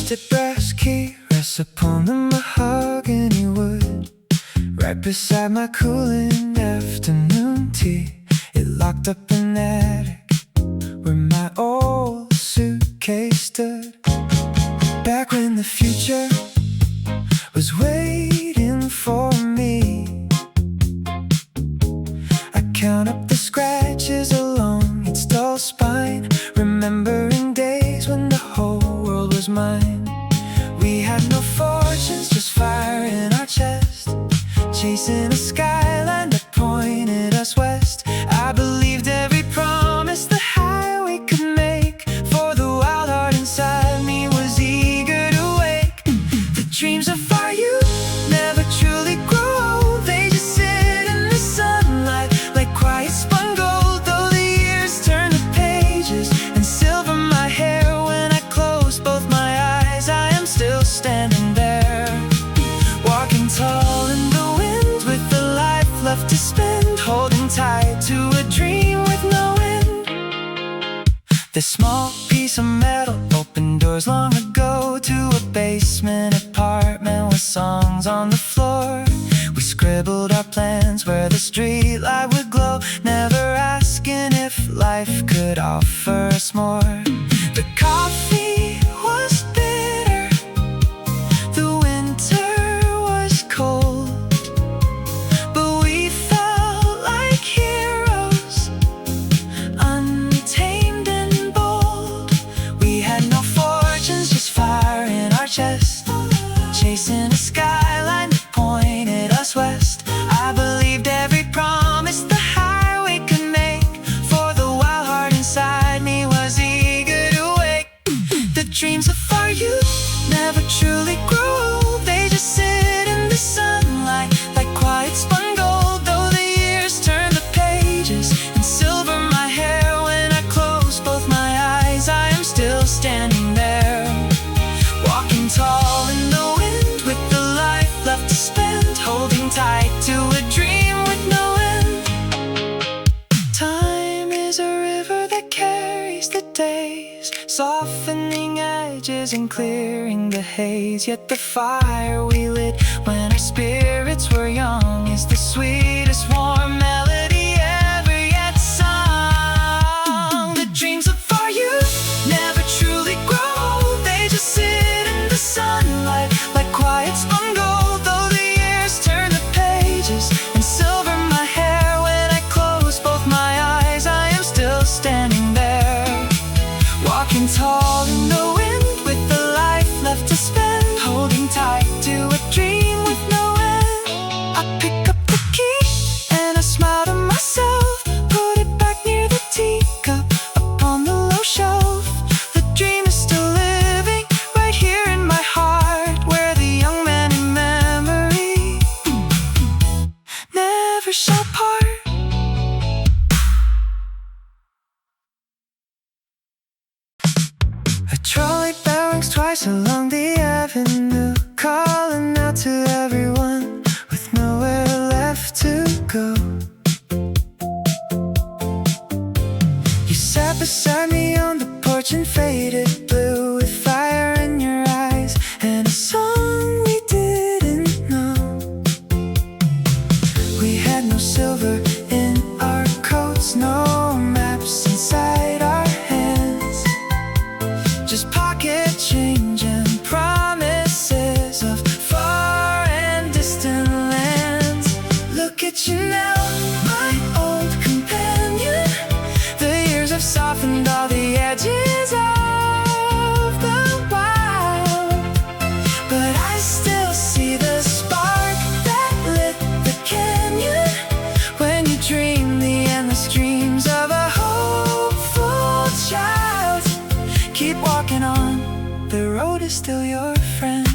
rusted brass key rests upon the mahogany wood, right beside my cooling afternoon tea. It locked up in the attic where my old suitcase stood. Back when the future was waiting for me, I count up the scratches along its dull spine, remembering days when the whole world was mine. We had no fortunes, just fire in our chest, chasing a skyline that pointed us west. I believed every promise the highway could make, for the wild heart inside me was eager to wake. The dreams of our youth never truly grow old, they just sit in the sunlight like quiet spun gold. Though the years turn the pages and silver my hair, when I close both my eyes I am still standing there, walking tall in the wind with the life left to spend, holding tight to a dream with no end. This small piece of metal opened doors long ago to a basement apartment with songs on the floor. We scribbled our plans where the street light would glow, never asking if life could offer us more. The coffee was bitter, the winter was cold, but we felt like heroes, untamed and bold. We had no fortunes, just fire in our chest, chasing a skyline that pointed us west. I believed every promise the highway could make, for the wild heart inside me was eager to wake. The dreams of our youth never truly grow old, they just sit in the sunlight like quiet spun gold. Though the years turn the pages and silver my hair, when I close both my eyes I am still standing there, walking tall in the wind with the life left to spend, holding tight to a dream with no end. Time is a river that carries the days, softening edges and clearing the haze. Yet the fire we lit when our spirits were young is the sweetest warm melody ever yet sung. The dreams of our youth never truly grow old, they just sit in the sunlight like quiet spun gold. Though the years turn the pages and silver my hair, when I close both my eyes I am still standing there, walking tall in the wind with the life left to spend, holding tight to a dream with no end. I pick up the key and I smile to myself, put it back near the teacup upon the low shelf. The dream is still living right here in my heart, where the young man in memory never shall part. A trolley bell rings twice along the avenue, calling out to everyone with nowhere left to go. You sat beside me on the porch in faded blue, with fire in your eyes and a song we didn't know. We had no silver in our coats, no maps inside our hands, just pocket change and promises of far and distant lands. Look at you now, my old companion, the years have softened all the edges of the wild, but I still see the spark that lit the canyon, when you dream the endless dreams of a hopeful child. Keep walking on, the road is still your friend.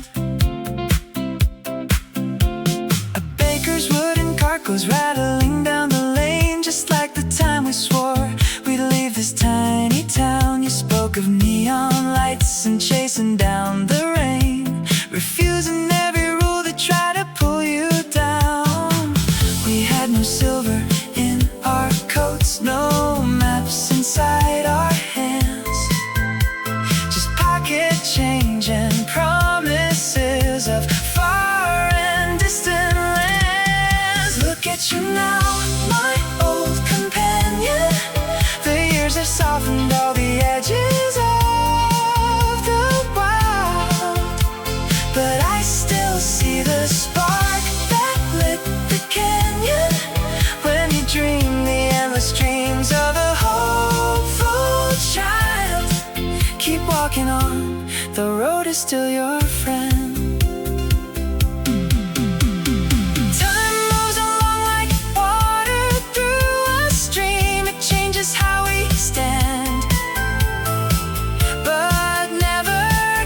A baker's wooden cart goes rattling down the lane, just like the time we swore we'd leave this tiny town. You spoke of neon lights and chasing down the rain, refusing every rule that tried to pull you down. We had no silver in our coats, no maps inside our hands, just pocket change and walking on, the road is still your friend. Time moves along like water through a stream. It changes how we stand, but never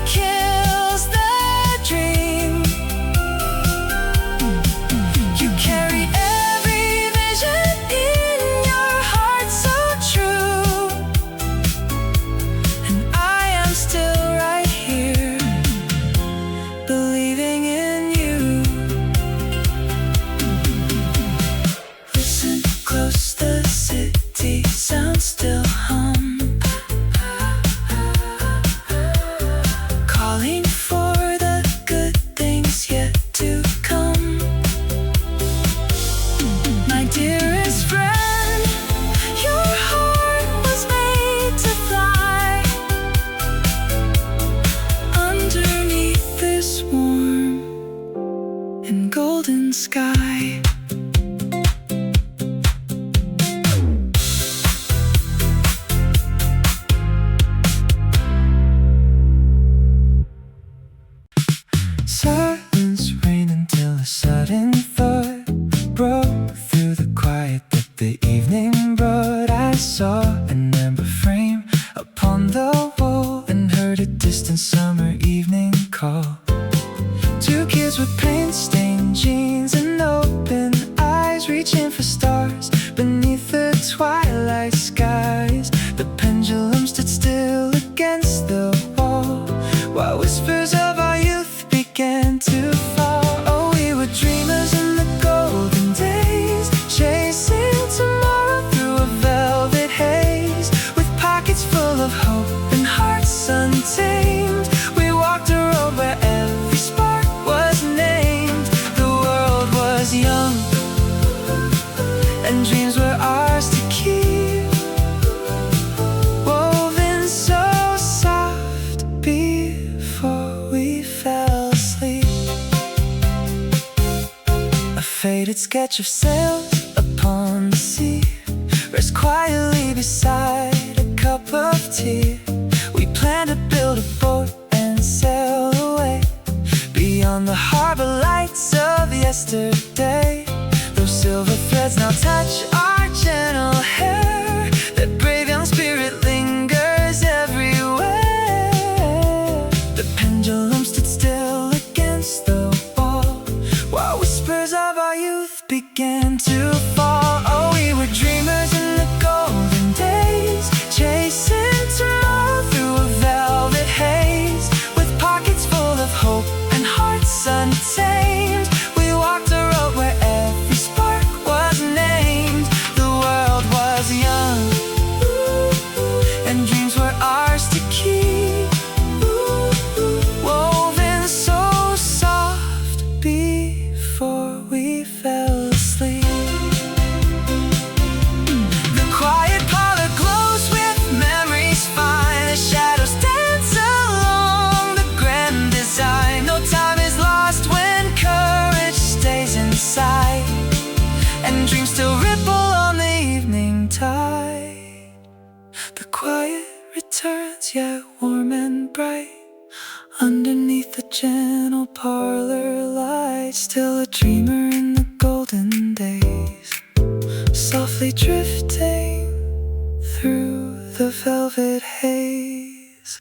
kills the dream. You carry every vision in your heart, so true. And I am still right here, believing in you. Listen close, the city sounds still hum, calling for the good things yet to come. My dearest friend, your heart was made to fly underneath this warm and golden sky. Silence reigned until a sudden thought broke through the quiet that the evening brought. I saw an amber frame upon the wall and heard a distant summer evening call. Two kids with paint-stained jeans and open eyes, reaching for stars beneath the twilight skies. The pendulum stood still against the wall, while whispers of our youth began to fall. Oh, we were dreamers in the golden days, chasing tomorrow through a velvet haze. With pockets full of hope and hearts untamed, we walked a road where every spark was named. The world was young, and dreams were ours to keep, woven so soft before we fell asleep. A faded sketch of sails upon the sea rests quietly beside a cup of tea. We plan to build a boat and sail away beyond the harbor lights of yesterday. Those silver threads now touch our gentle hair. That brave young spirit lingers everywhere. The pendulum stood still against the wall, while whispers of our youth began to fall. Oh, we were dreamers in the golden days, chasing tomorrow through a velvet haze. With pockets full of hope and hearts untamed, we walked a road where every spark was named. The world was young, and dreams were ours to keep, woven so soft before we fell asleep. The quiet parlor glows with memories fine. The shadows dance along the grand design. No time is lost when courage stays inside, and dreams still ripple on the evening tide. The quiet returns, yet warm and bright, underneath the gentle parlor light. Still a dreamer in the golden days, softly drifting through the velvet haze.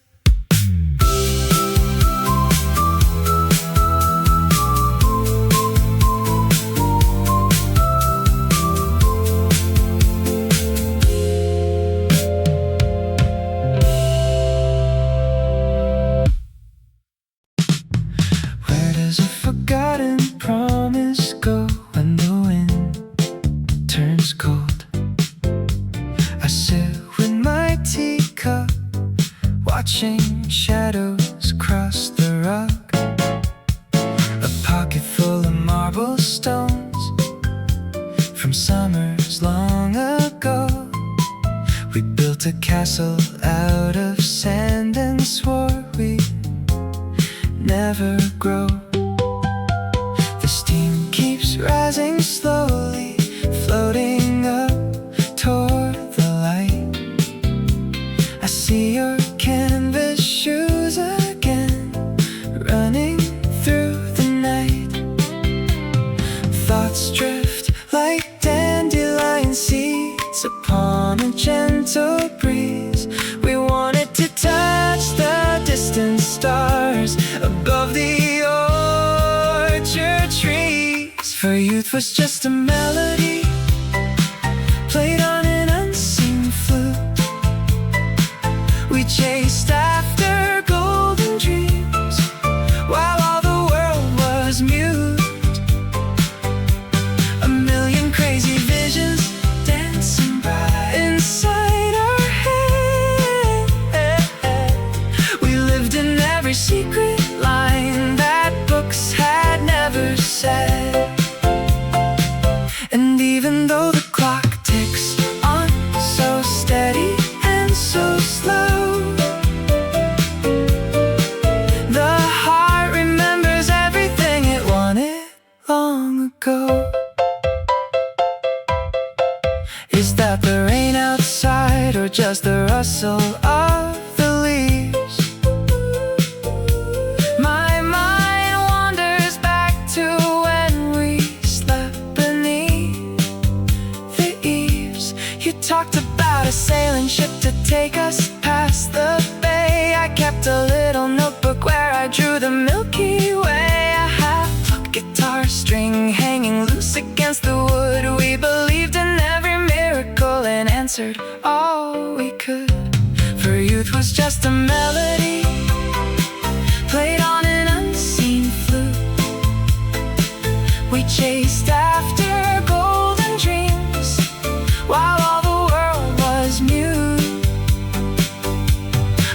Where does a forgotten promise go when the wind turns cold? I sit with my teacup, watching shadows cross the rug. A pocket full of marble stones from summers long ago. We built a castle out of sand and swore we'd never grow. The steam keeps rising slowly, floating up toward the light. I see your canvas shoes and stars above the orchard trees. For youth was just a melody played on an unseen flute. We chased after golden dreams while all the world was mute. A million crazy visions dancing bright inside our head. We lived in every secret line that books had never said. And even though the clock ticks on so steady and so slow, the heart remembers everything it wanted long ago. Is that the rain outside or just the rustle of the leaves? My mind wanders back to when we slept beneath the eaves. You talked about a sailing ship to take us past the bay. I kept a little notebook where I drew the Milky Way. A half-plucked guitar string hanging loose against the wood. We believed in every miracle and answered all we could. For youth was just a melody played on an unseen flute. We chased after golden dreams while all the world was mute.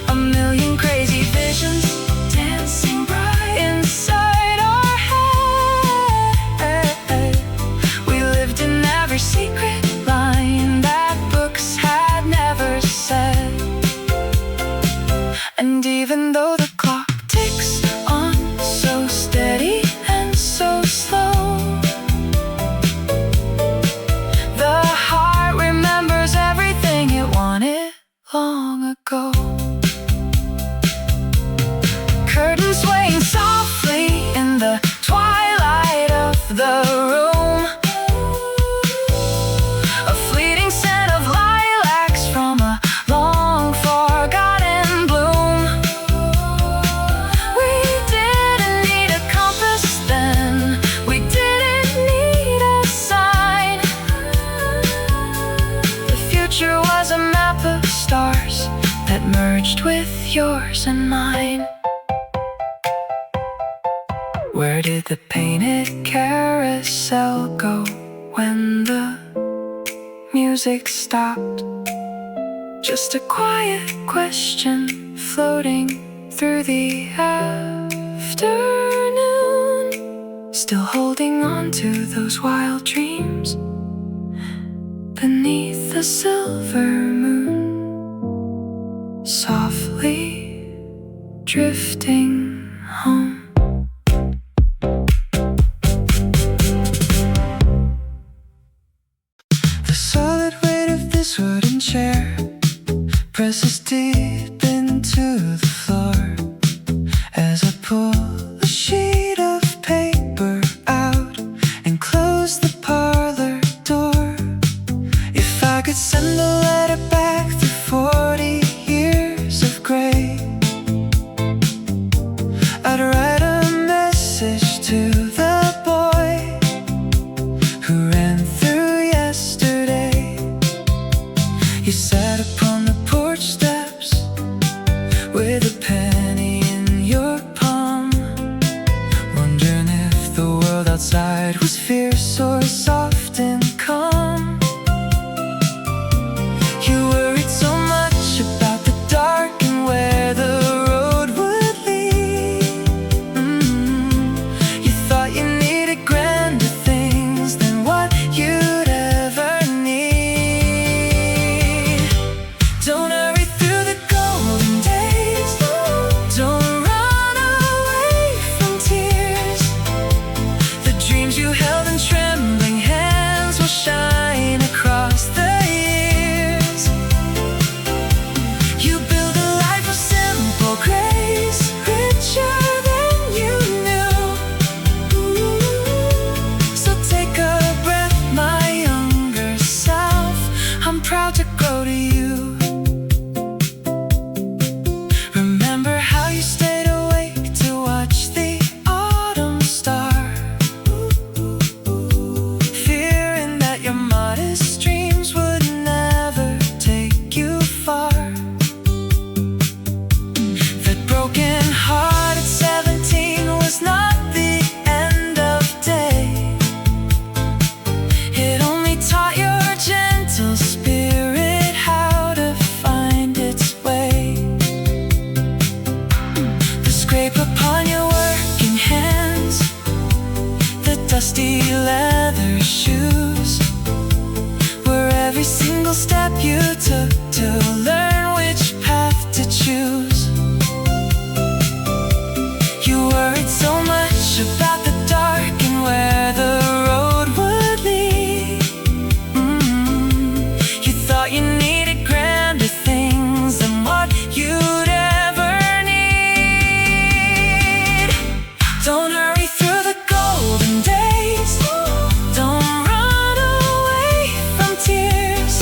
A million crazy visions dancing bright inside our head. We lived in every secret line that books had never said. And even though the clock ticks on so steady and so slow, the heart remembers everything it wanted long ago. Curtains swaying softly in the twilight of the room. A fleeting scent of lilacs from a long forgotten bloom. We didn't need a compass then, we didn't need a sign. The future was a map of stars that merged with yours and mine. Where did the painted carousel go when the music stopped? Just a quiet question floating through the afternoon. Still holding on to those wild dreams beneath the silver moon, softly drifting home. The solid weight of this wooden chair presses deep into the floor as I pull a sheet of paper out and close the parlor door. If I could send a letter back through 40 years of gray, I'd write a message to the boy who ran through yesterday. You sat upon the porch steps with a penny in your palm, wondering if the world outside was fierce or soft and calm. You worried so much about the dark and where the road would lead. You thought you needed grander things than what you'd ever need. Don't hurry through the golden days, don't run away from tears. The dreams you held in trembling hands dusty leather shoes were every single step you took to learn which path to choose. You worried so much about the dark and where the road would lead. You thought you needed grander things than what you'd ever need. Don't hurry through the golden days. Don't run away from tears.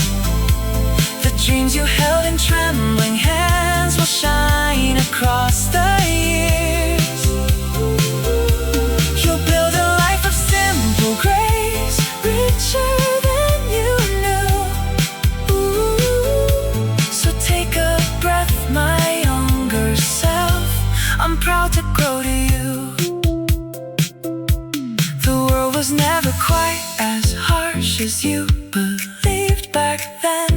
The dreams you held in trembling hands will shine across the years. You'll build a life of simple grace, richer than you knew. So take a breath, my younger self. I'm proud to grow to you. The world was never quite as harsh as you believed back then.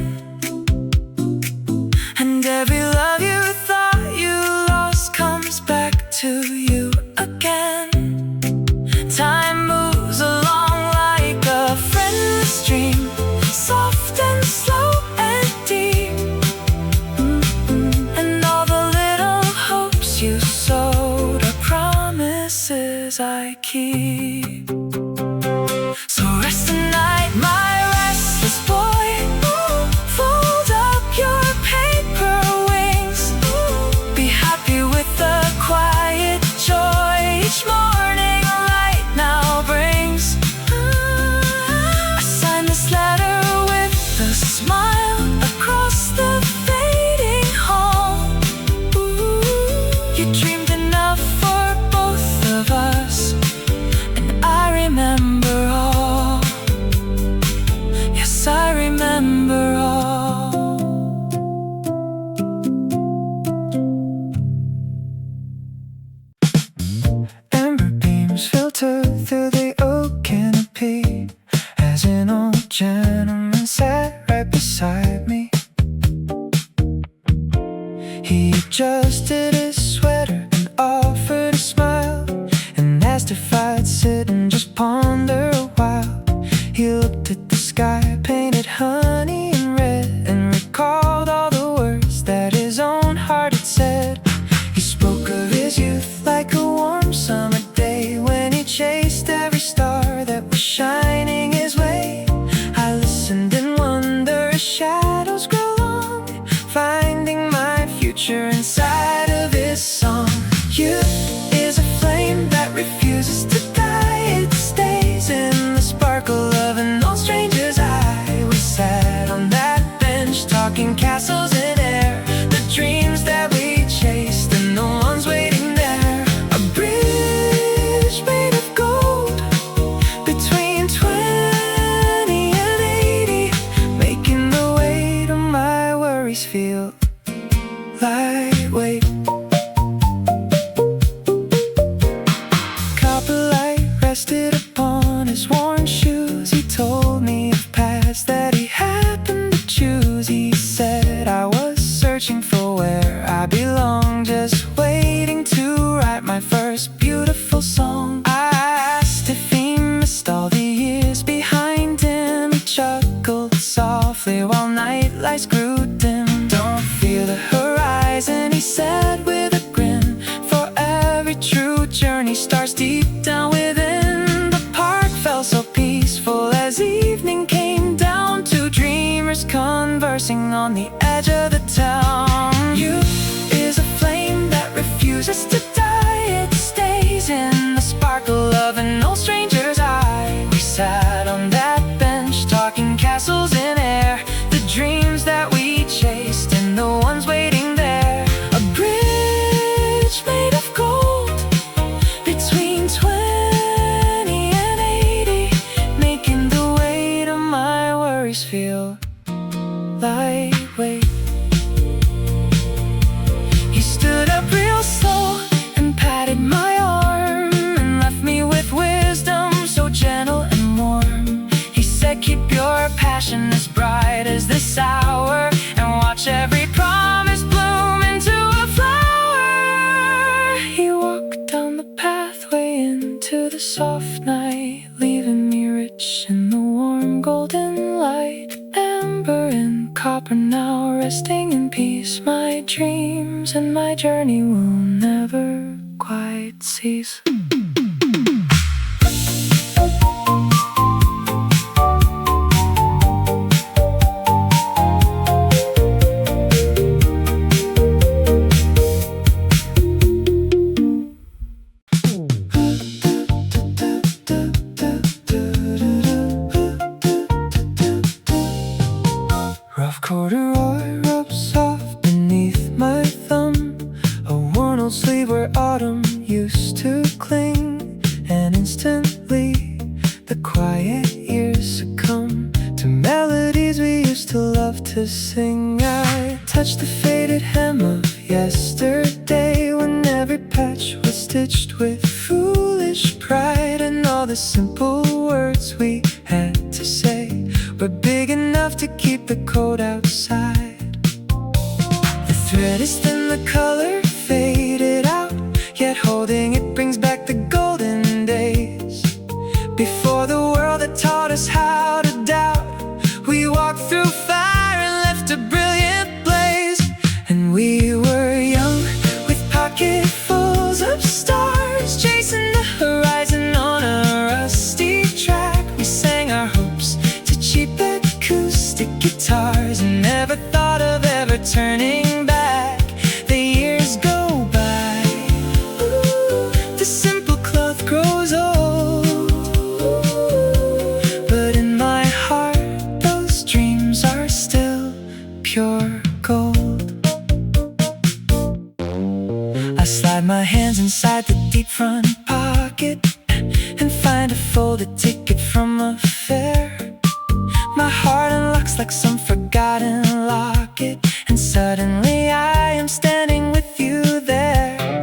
And every love you thought you lost comes back to you again. Time moves along like a friendly stream, soft and slow and deep. And all the little hopes you sowed are promises I keep. So rest tonight, my restless boy. Fold up your paper wings. Be happy with the quiet joy each morning a light now brings. I sign this letter with a smile across the fading home. You dreamed enough for both of us, and I remember all. Yes, I remember all. Amber beams filter through the oak canopy as an old gentleman sat right beside me. He adjusted his sweater and offered a smile and asked if I'd sit and just ponder a while. He looked at the sky painted honey and red and recalled all the words that his own heart had said. He spoke of his youth like a warm summer day when he chased every star that was shining his way. I listened in wonder as shadows grow long, finding my future inside of his song. Youth is a flame that refuses to die. It stays in the sparkle of an old stranger's eye. We sat on that bench talking castles in air, the dreams that we chased and the ones waiting there. A bridge made of gold between 20 and 80, making the weight of my worries feel lightweight. Copper light rested upon his worn shoes. He told me of paths that he happened to choose. He said I was searching for where I belong, just waiting to write my first beautiful song. I asked if he missed all the years behind him. He chuckled softly while night lights grew dim. Don't fear the horizon, he said with a grin, for every true journey starts deep down within. The park felt so peaceful as evening came down, two dreamers conversing on the edge of the town. Youth is a flame that refuses to die. It stays in the sparkle of an old stranger's eye. We sat on that bench talking castles in air, the dreams that we chased and the ones waiting there. A bridge made of gold between 20 and 80, making the weight of my worries feel lightweight. He stood up real slow and patted my arm and left me with wisdom so gentle and warm. He said, keep your passion as bright as this hour and watch every promise bloom into a flower. He walked down the pathway into the soft night, my dreams, and my journey will never quite cease. Rough corduroy rubs soft beneath my thumb, a worn old sleeve where autumn used to cling, and instantly the quiet ears succumb to melodies we used to love to sing. I touched the faded hem of yesterday, when every patch was stitched with foolish pride, and all the simple words we had to say were big enough to keep the cold outside. The thread is thin, the color faded out, yet holding it brings back the golden days. Before the world had taught us how to doubt, we walked through fire and left a brilliant blaze. And we were young, with pocketfuls of stars, chasing the horizon on a rusty track. We sang our hopes to cheap acoustic guitars, and never thought of ever turning back. The years go by, the simple cloth grows old, but in my heart those dreams are still pure gold. I slide my hands inside the deep front pocket and find a folded ticket from a fair. My heart unlocks like some forgotten locket, and suddenly I am standing with you there.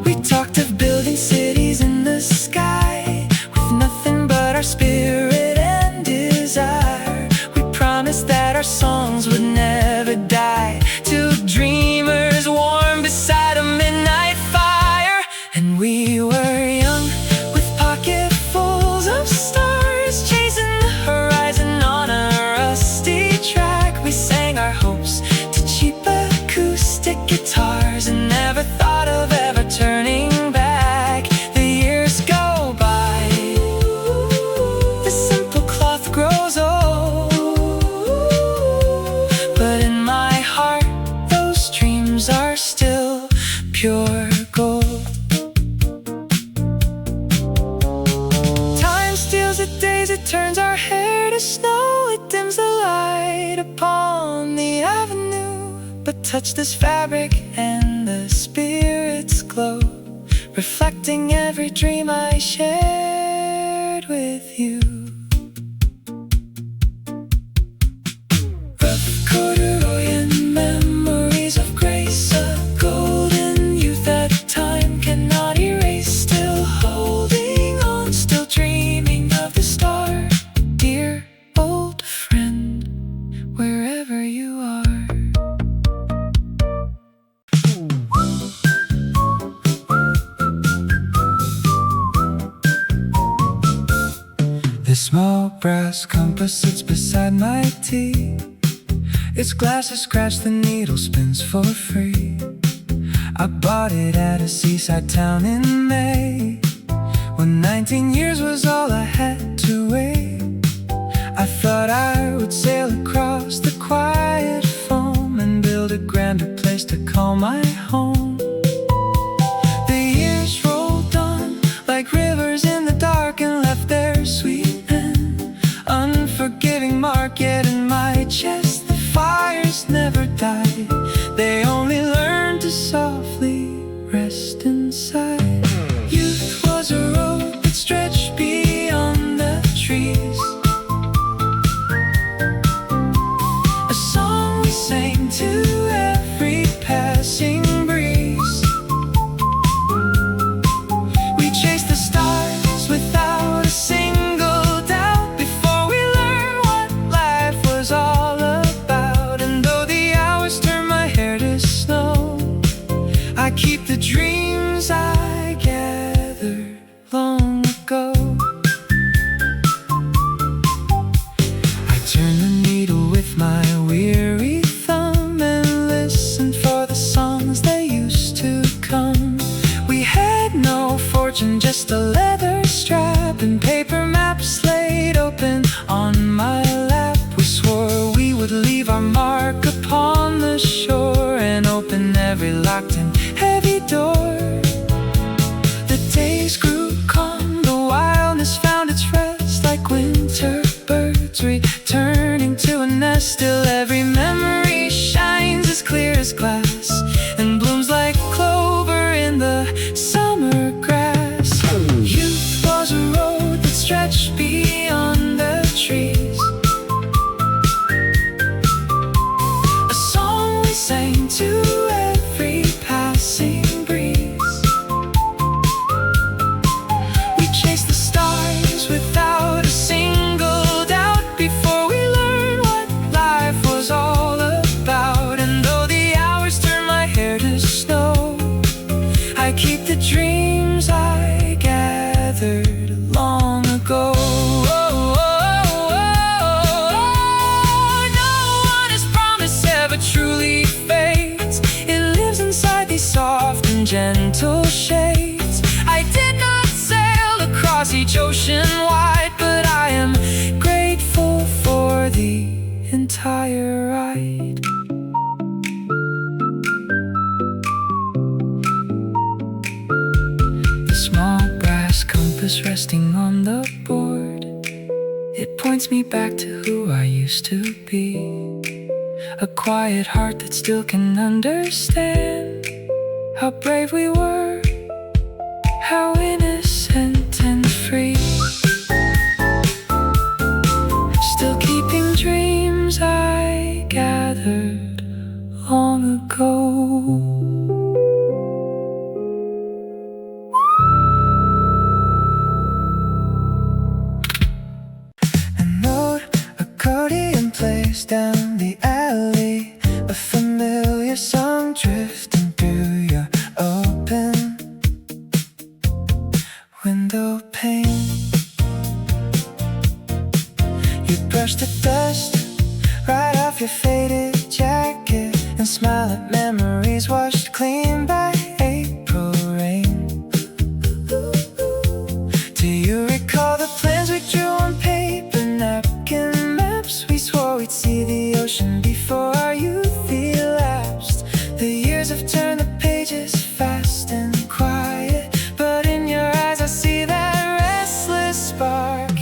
We talked of building cities in the sky, with nothing but our spirit and desire. We promised that our songs would never die, two dreamers warm beside a midnight fire. And we were young, with pocketfuls of stars, chasing the horizon on a rusty track. We sang our hopes to cheap acoustic guitars, and never thought of ever turning back. The years go by, the simple cloth grows old, but in my heart those dreams are still pure gold. Time steals the days, it turns our hair to snow, it dims the light upon the avenue, but touch this fabric and the spirits glow, reflecting every dream I shared with you. Rough corduroy and memories of grace, a golden youth that time cannot erase. Still holding on, still dreaming of the star. Dear old friend, wherever you are. This small brass compass sits beside my tea. Its glass has scratched, the needle spins for free. I bought it at a seaside town in May, when 19 years was all I had to wait. I thought I would sail across the quiet foam and build a grander place to call my home. The years rolled on like rivers in the dark, and left their sweet and unforgiving mark. Yet in my chest the fires never died, they only learned to softly rest inside. Youth was a road that stretched beyond the trees, a song we sang to every passing breeze. We chased the stars without a single doubt, before we learned what life was all about. And though the hours turn my hair to snow, I keep the dreams I gathered long ago. I turn the needle with my weary thumb and listen for I keep the dreams I gathered long ago. No one has promised ever truly fades. It lives inside these soft and gentle shades. I did not sail across each ocean wide, but I am grateful for the entire ride. The small brass compass resting on the board, it points me back to who I used to be. A quiet heart that still can understand how brave we were, how innocent and free. Still keeping dreams I gathered long ago. An old accordion plays down the alley, a familiar song drifting through your open window pane. You brush the dust right off your faded jacket and smile at memories washed clean by April rain. Do you recall the plans we drew on paper napkin maps? We swore we'd see the ocean before our youth elapsed. The years have turned the pages fast and quiet, but in your eyes I see that restless spark.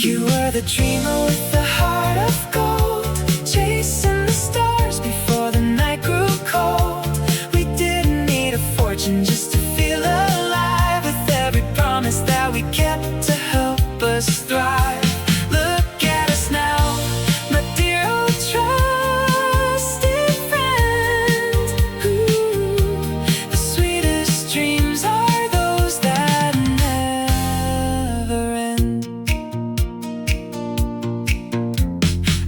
You were the dreamer with the heart of gold, chasing the stars before the night grew cold. We didn't need a fortune just to feel alive, with every promise that we kept to help us thrive. Look at us now, my dear old trusted friend. Ooh, the sweetest dreams are those that never end.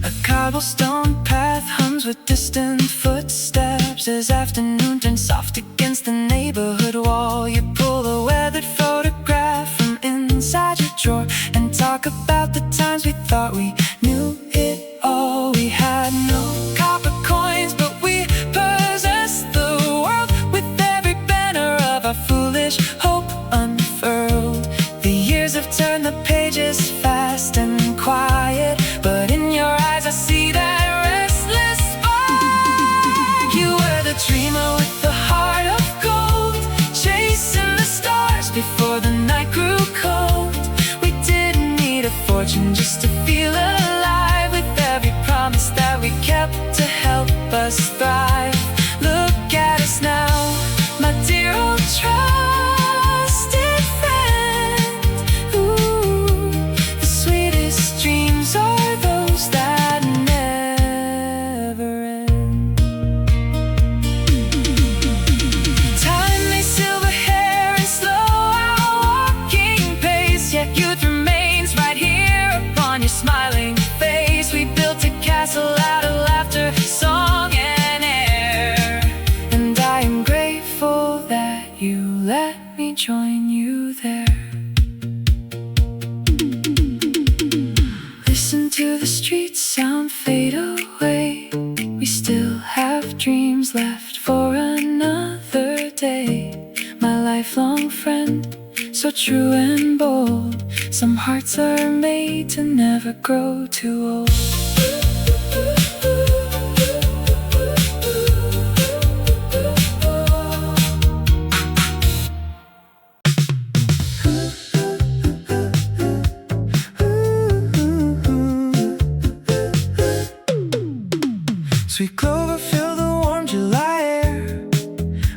A cobblestone path hums with distant footsteps as afternoon turns soft against the neighborhood wall. You pull a weathered photograph from inside your drawer and talk about the times we thought we knew it all. We had no copper coins, but we possessed the world with every banner of our foolish hope unfurled. The years have turned the pages fast and quiet, but in your eyes I see that restless spark. You were the dreamer with the heart of gold, chasing the stars before the night grew cold. We didn't need a fortune just to feel alive, with every promise that we kept to help us thrive. Look at us now, my dear old trusted friend. Ooh, the sweetest dreams are those that never end. Time may silver hair and slow our walking pace, yet youth remains right here upon your smiling face. We built a castle out of laughter, song and air, and I am grateful that you let me join you there. Listen to the street sound fade away. We still have dreams left for another day. My lifelong friend, so true and bold. Some hearts are made to never grow too old. Sweet clover filled the warm July air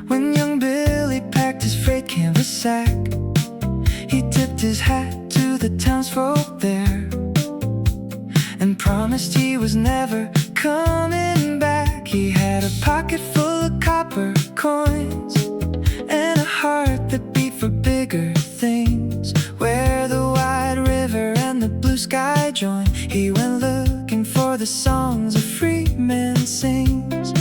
when young Billy packed his freight canvas sack. He tipped his hat to the townsfolk there and promised he was never coming back. He had a pocket full of copper coins and a heart that beat for bigger things. Where the wide river and the blue sky join, he went looking for the songs a free man sings.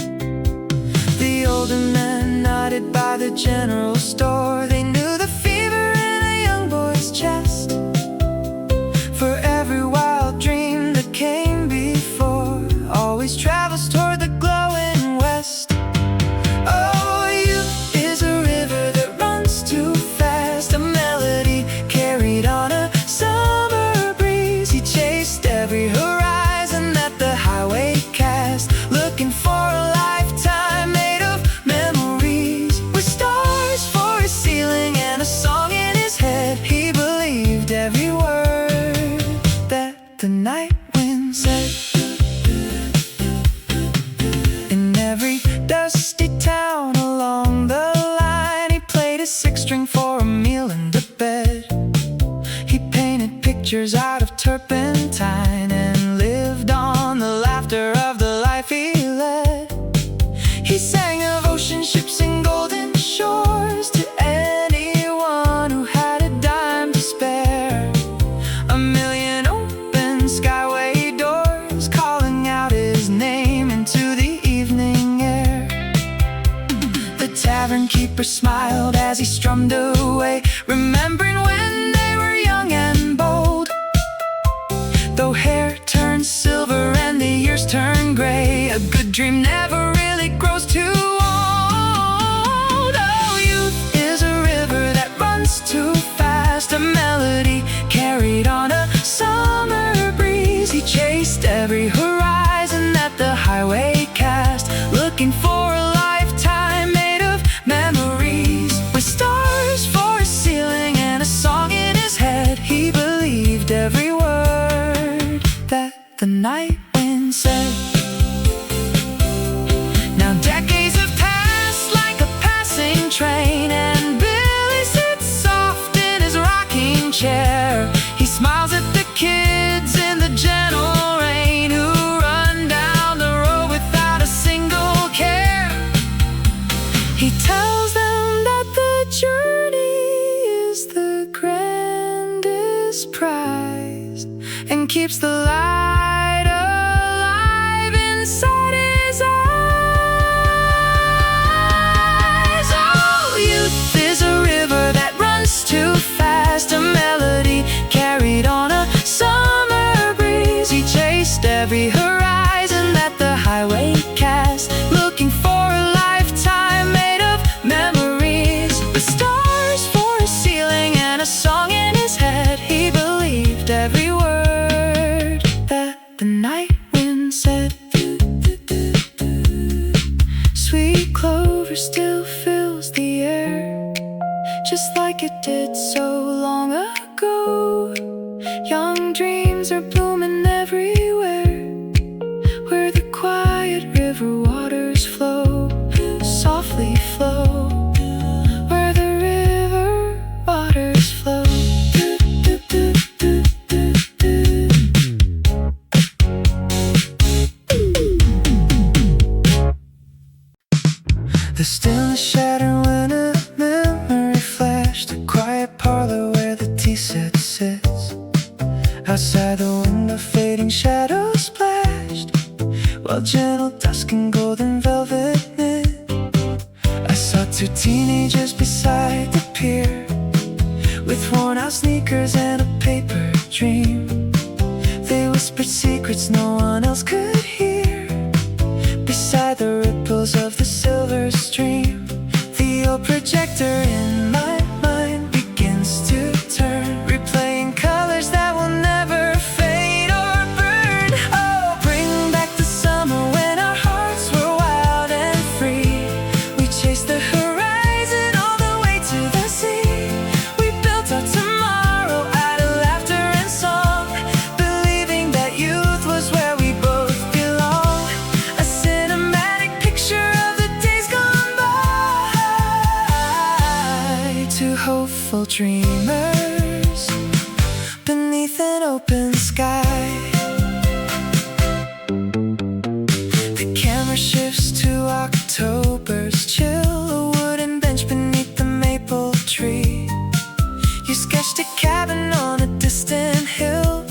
The older man nodded by general store. They knew the fever in a young boy's chest, for every wild dream that came before always travels toward the glowing west. Oh, youth is a river that runs too fast, a melody carried on a summer breeze. He chased every horizon that the highway cast, looking for a lifetime made of memories. With stars for his ceiling and a song in his head, he believed every word that the night wind said. In every dusty town along the line, he played his six-string for a meal and a bed. He painted pictures out of turpentine and lived on the laughter of the life he led. He sang of ocean ships and golden shores to anyone who had a dime to spare. A million open skyway doors calling out his name into the evening air. The tavern keeper smiled as he strummed away, remembering when they were young and bold. Though hair turns silver and the years turn gray, a good dream never really grows too old. Oh, youth is a river that runs too fast, a melody carried on a summer breeze. He chased every horizon that the highway cast, looking for a lifetime made of memories. With stars for his ceiling and a song in his head, he believed every word that the night wind said. Now decades have passed like a passing train, and Billy sits soft in his rocking chair. He smiles at the kids in the gentle rain who run down the road without a single care. He tells them that the journey is the grandest prize, and keeps the light alive inside his eyes. Oh, youth is a river that runs too fast, a melody carried on a summer breeze. He chased every horizon that the highway cast, looking for a lifetime made of memories. With stars for his ceiling and a song in his head, he believed every word that the night wind said. Sweet clover still fills the air, just like it did so long ago. Young dreams are blooming everywhere, where the quiet river waters flow, softly flow, where the river waters flow. The stillness shattered when a memory flashed, a quiet parlor where the tea set sits. Outside the window fading shadows splashed, while gentle dusk and golden velvet knit. I saw two teenagers beside the pier, with worn out sneakers and a paper dream. They whispered secrets no one else could hear, beside the ripples of the silver stream. The old projector in my mind begins to turn, replaying colors that will never fade or burn. Oh, bring back the summer when our hearts were wild and free. We chased the horizon all the way to the sea. We built our tomorrow out of laughter and song, believing that youth was where we both belong. A cinematic picture of the days gone by. Two hopeful dreamers beneath an open sky. The camera shifts to October's chill, a wooden bench beneath the maple tree. You sketched a cabin on a distant hill,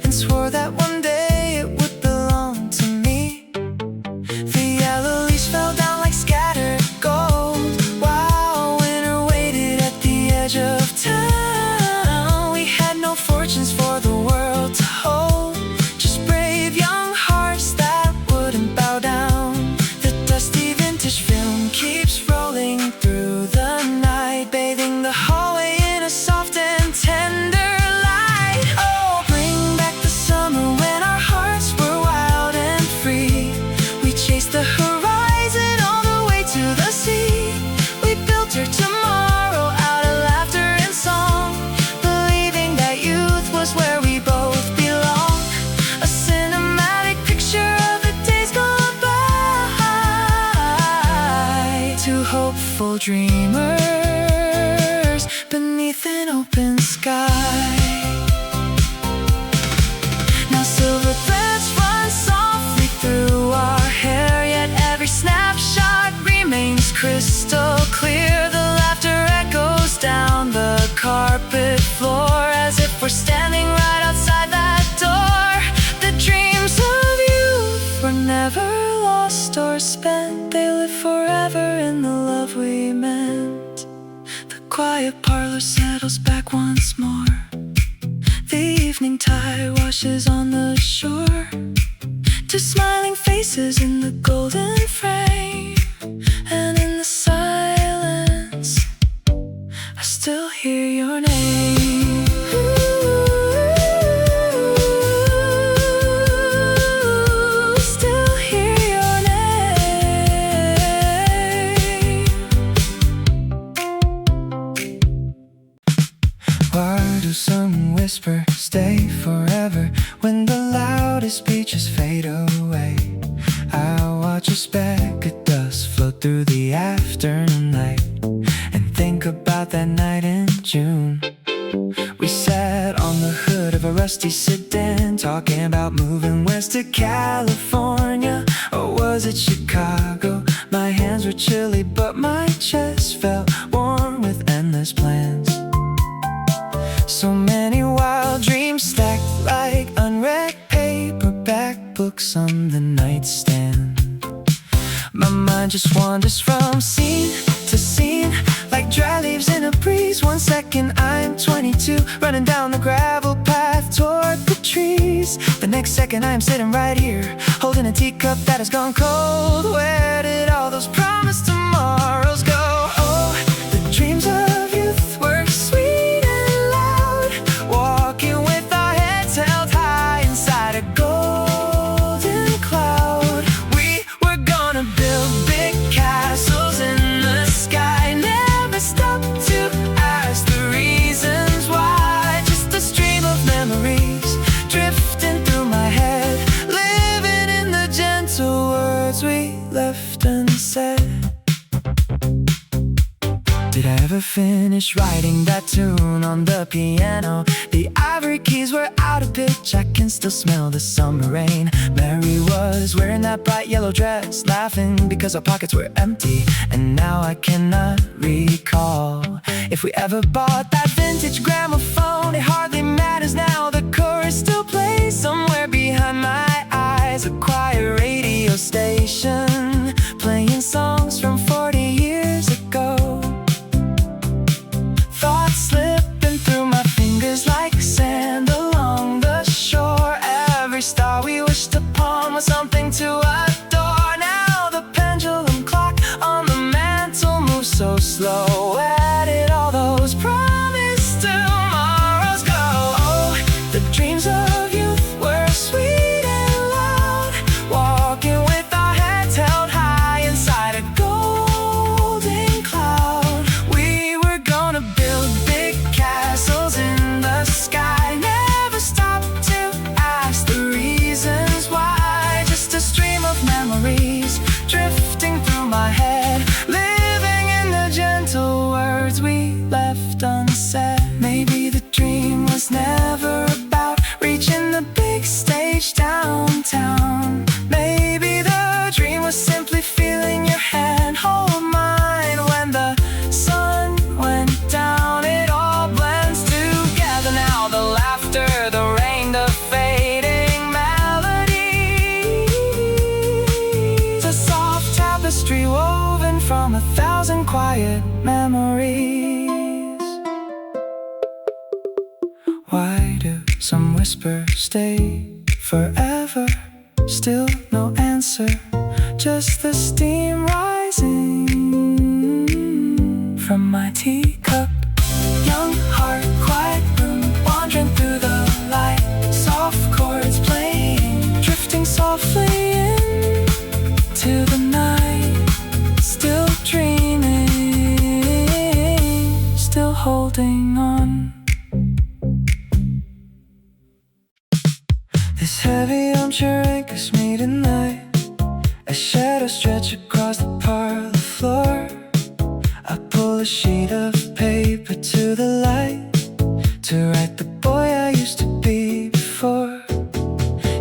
and swore that one day it would belong to me. The yellow leaves fell down like scattered gold, while dreamers beneath an open sky. Now silver threads run softly through our hair, yet every snapshot remains crystal clear. The laughter echoes down the carpet floor as if we're standing right outside that door. The dreams of youth were never lost or spent. They live forever in the love we meant. The quiet parlor settles back once more. The evening tide washes on the shore. Two smiling faces in the golden frame, and in the silence I still hear your name. Ooh, still hear your name. Why do some whisper stay forever when the loudest speeches fade away? I watch a speck of dust float through the afternoon light and think about that night in June. We sat on the hood of a rusty sedan, talking about moving west to California, or was it Chicago? My hands were chilly but my chest felt warm with endless plans. So many wild dreams stacked like unread paperback books on the nightstand. My mind just wanders from scene to scene like dry leaves in a breeze. 1 second I'm 22, running down the gravel path toward the trees. The next second I'm sitting right here, holding a teacup that has gone cold. Where did all those promised tomorrows go? Oh, the dreams of youth were sweet and loud, walking with our heads held high inside a golden cloud. We were gonna build big castles in the sky, never stop to ask the reasons why. Just a stream of memories drifting through my head, living in the gentle words we left unsaid. Did I ever finish writing that tune on the piano? The ivory keys were out of pitch, I can still smell the summer rain. Mary was wearing that bright yellow dress, laughing because our pockets were empty. And now I cannot recall if we ever bought that vintage gramophone. It hardly matters now, the chorus still plays somewhere behind my eyes. A quiet radio station playing songs from 40 years ago. Thoughts slipping through my fingers like sand along the shore. Every star we wished upon was something to adore. Now the pendulum clock on the mantle moves so slow. Where did all those promised tomorrows go? Oh, the dreams of youth were sweet and loud, walking with our heads held high inside a golden cloud. We were gonna build big castles in the sky, never stop to ask the reasons why. Just a stream of memories drifting through my head, living in the gentle words we left unsaid. Maybe the dream was never about reaching the big stage downtown. Maybe the dream was simply feeling your hand hold mine when the sun went down. It all blends together now, the laughter, the rain, the fading melodies. A soft tapestry woven from 1,000 quiet memories. Why do some whisper stay forever? Still no answer, just the steam rising from my teacup. Young heart, quiet room, wandering through the light. Soft chords playing, drifting softly in to the night. Still dreaming, still holding on. This heavy armchair anchors me tonight. A shadow stretch across the parlor floor. I pull a sheet of paper to the light to write the boy I used to be before.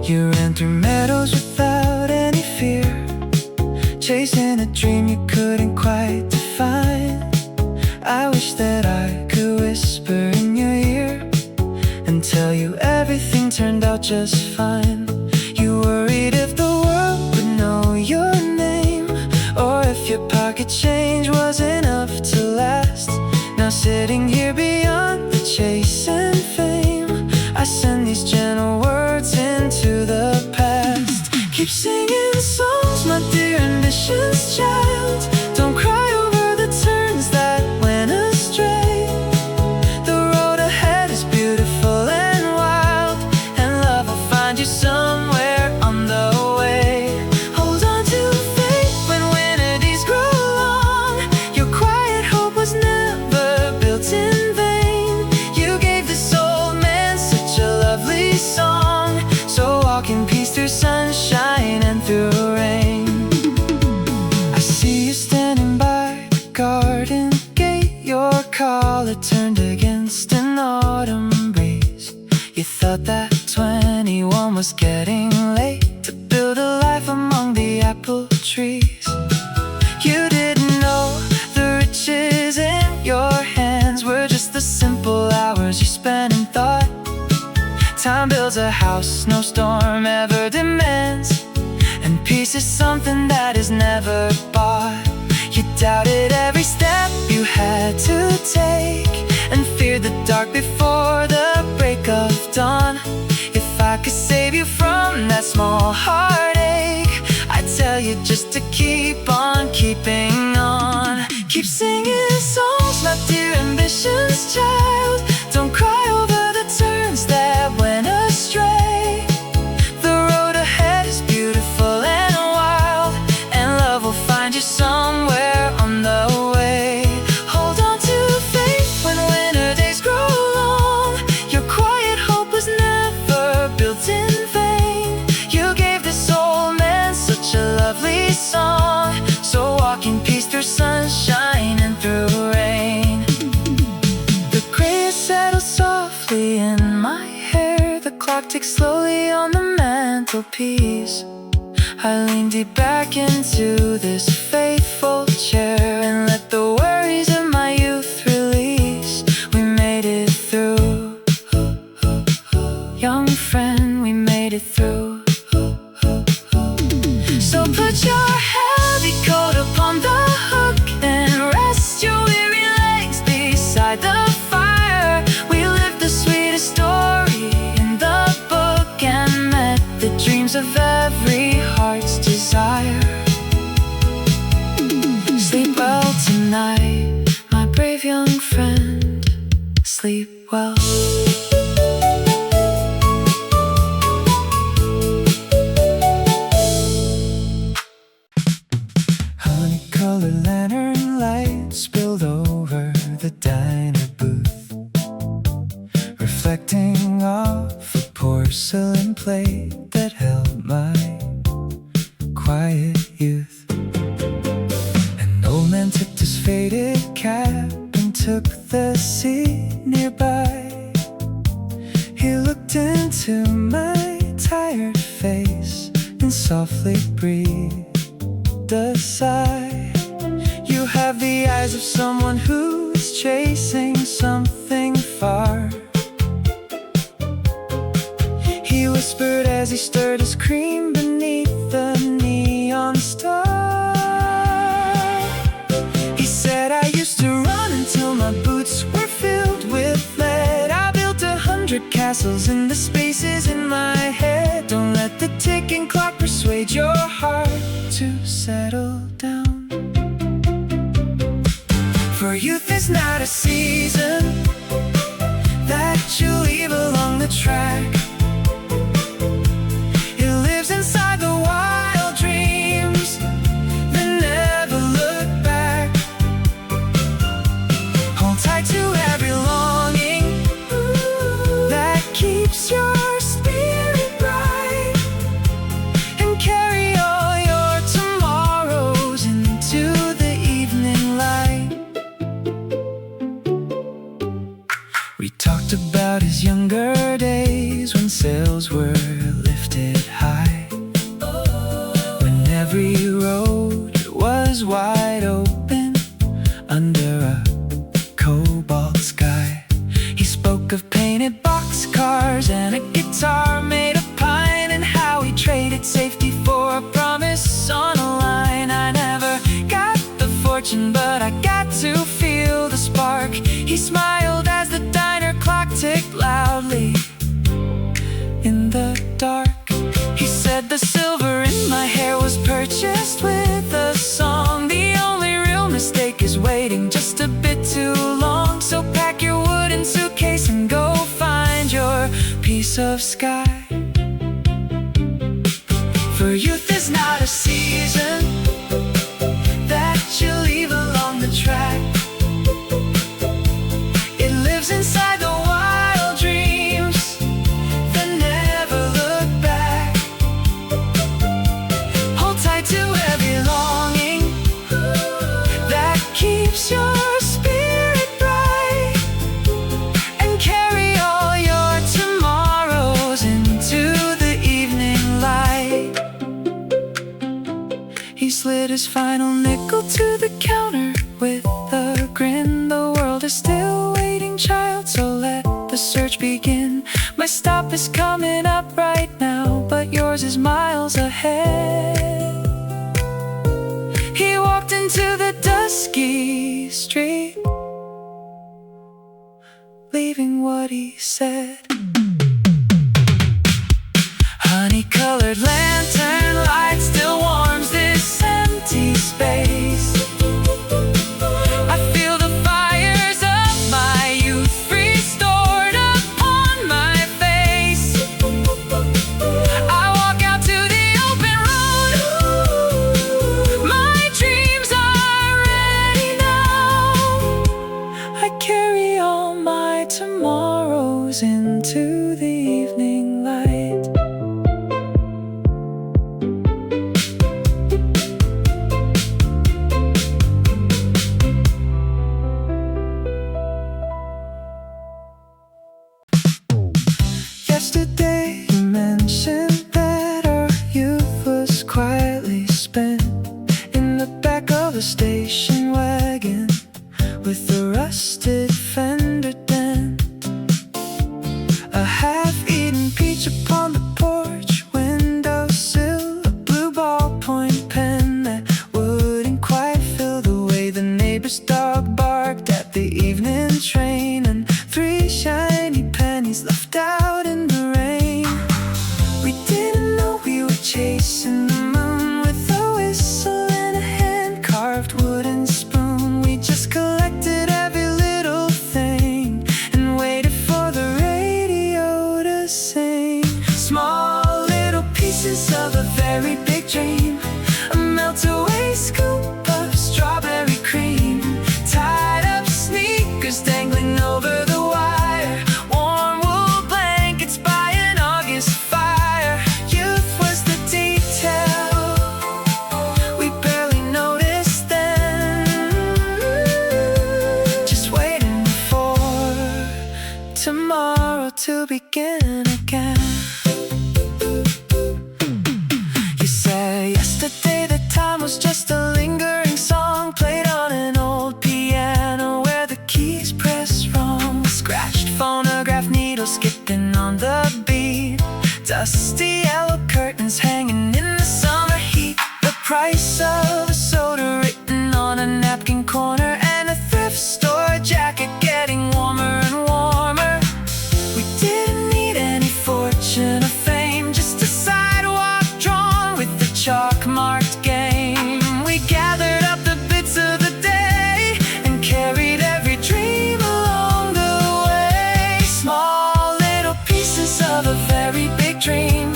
You ran through meadows without any fear, chasing a dream you couldn't quite define. I wish that I could whisper in your ear and tell you everything turned out just fine. You worried if the world would know your name, or if your pocket change was enough to last. Now sitting here beyond the chase and fame, I send these gentle words into the past. Keep singing songs, my dear ambition's child. Don't cry over the turns that went astray. The road ahead is beautiful and wild, and love will find you somewhere on the way. Hold on to faith when winter days grow long. Your quiet hope was never built in vain. You gave this old man such a lovely song, so walk in peace through sunshine and through rain. I see you standing by the garden gate, your collar turned against an autumn breeze. You thought that 21 was getting late to build a life among the apple trees. You didn't know the riches in your hands were just the simple hours you spent in thought. Time builds a house no storm ever demands, and peace is something that is never bought. You doubted every step you had to take, and feared the dark before the break of dawn. If I could save you from that small heartache, I'd tell you just to keep on keeping on. Keep singing songs, my dear ambition's child. Don't cry over the turns that went astray. The road ahead is beautiful and wild, and love will find you somewhere on the way. Hold on to faith when winter days grow long. Your quiet hope was never built in vain. You gave this old man such a lovely song, so walk in peace through sunshine and through rain. The gray settles softly in my hair, the clock ticks slowly on the mantelpiece. I lean deep back into this faithful chair and let the worries of my youth release. We made it through, young friend, we made it through. So put your heavy coat upon the hook and rest your weary legs beside the fire. We lived the sweetest story in the book and met the dreams of every heart's desire. Sleep well tonight, my brave young friend. Sleep well. Honey-colored lantern light spilled over the diner booth, reflecting off a porcelain plate that held my quiet youth. An old man tipped his faded cap and took the seat nearby. He looked into my tired face and softly breathed a sigh. You have the eyes of someone who's chasing something far. He whispered as he stirred his cream beneath the neon star. He said, I used to run until my boots were filled with lead. I built 100 castles in the spaces in my head. Don't let the ticking clock persuade your heart to settle down. For youth is not a season that you leave along the track. It lives inside the wild dreams that never look back. Hold tight to every longing that keeps your spirit bright, and carry all your tomorrows into the evening light. talked about his younger days when sails were lifted high, when every road was wide open under a cobalt sky. He spoke of painted boxcars and a guitar made of pine, and how he traded safety for a promise on a line. I never got the fortune, but I got to feel the spark. He smiled as the diner clock ticked loudly in the dark. He said the silver in my hair was purchased with a song. The only real mistake is waiting just a bit too long. So pack your wooden suitcase and go find your piece of sky. For youth is not a season that you leave along the track. It lives inside the wild dreams that never look back. Hold tight to every longing that keeps your spirit bright, and carry all your tomorrows into the evening light. He slid his final nickel to the counter with a grin. The world is still waiting, child, so let the search begin. My stop is coming up right now, but yours is miles ahead. He walked into the dusky street, leaving what he said. Honey-colored lantern light still warms this empty space. I feel the fires of my youth restored upon my face. I walk out to the open road. My dreams are ready now. I carry all my tomorrows into the evening light. Yesterday you mentioned that our youth was quietly spent in the back of a station wagon with a rusted fender dent, a half-eaten peach upon the porch windowsill, a blue ballpoint pen that wouldn't quite fill the way the neighbor's dog barked at the evening train, and 3 shiny pennies left out in the rain. We didn't know we were chasing the moon with a whistle and a hand-carved wooden spoon. We just collected every little thing and waited for the radio to sing. Small little pieces of a very big dream, a melt-away scoop of strawberry cream, tied up sneakers dangling over the wire, warm wool blankets by an August fire. Youth was the detail we barely noticed then, just waiting for tomorrow to begin again. You said yesterday the time was just a lingering song played on an old piano where the keys pressed wrong, scratched phonograph needle skipping on the beat, dusty yellow curtains hanging in the summer heat, the price of a soda written on a napkin corner, and a thrift store jacket getting warmer and warmer. We didn't need any fortune or fame, just a sidewalk drawn with the chalk-marked game. We gathered up the bits of the day and carried every dream along the way. Small little pieces of a very big dream,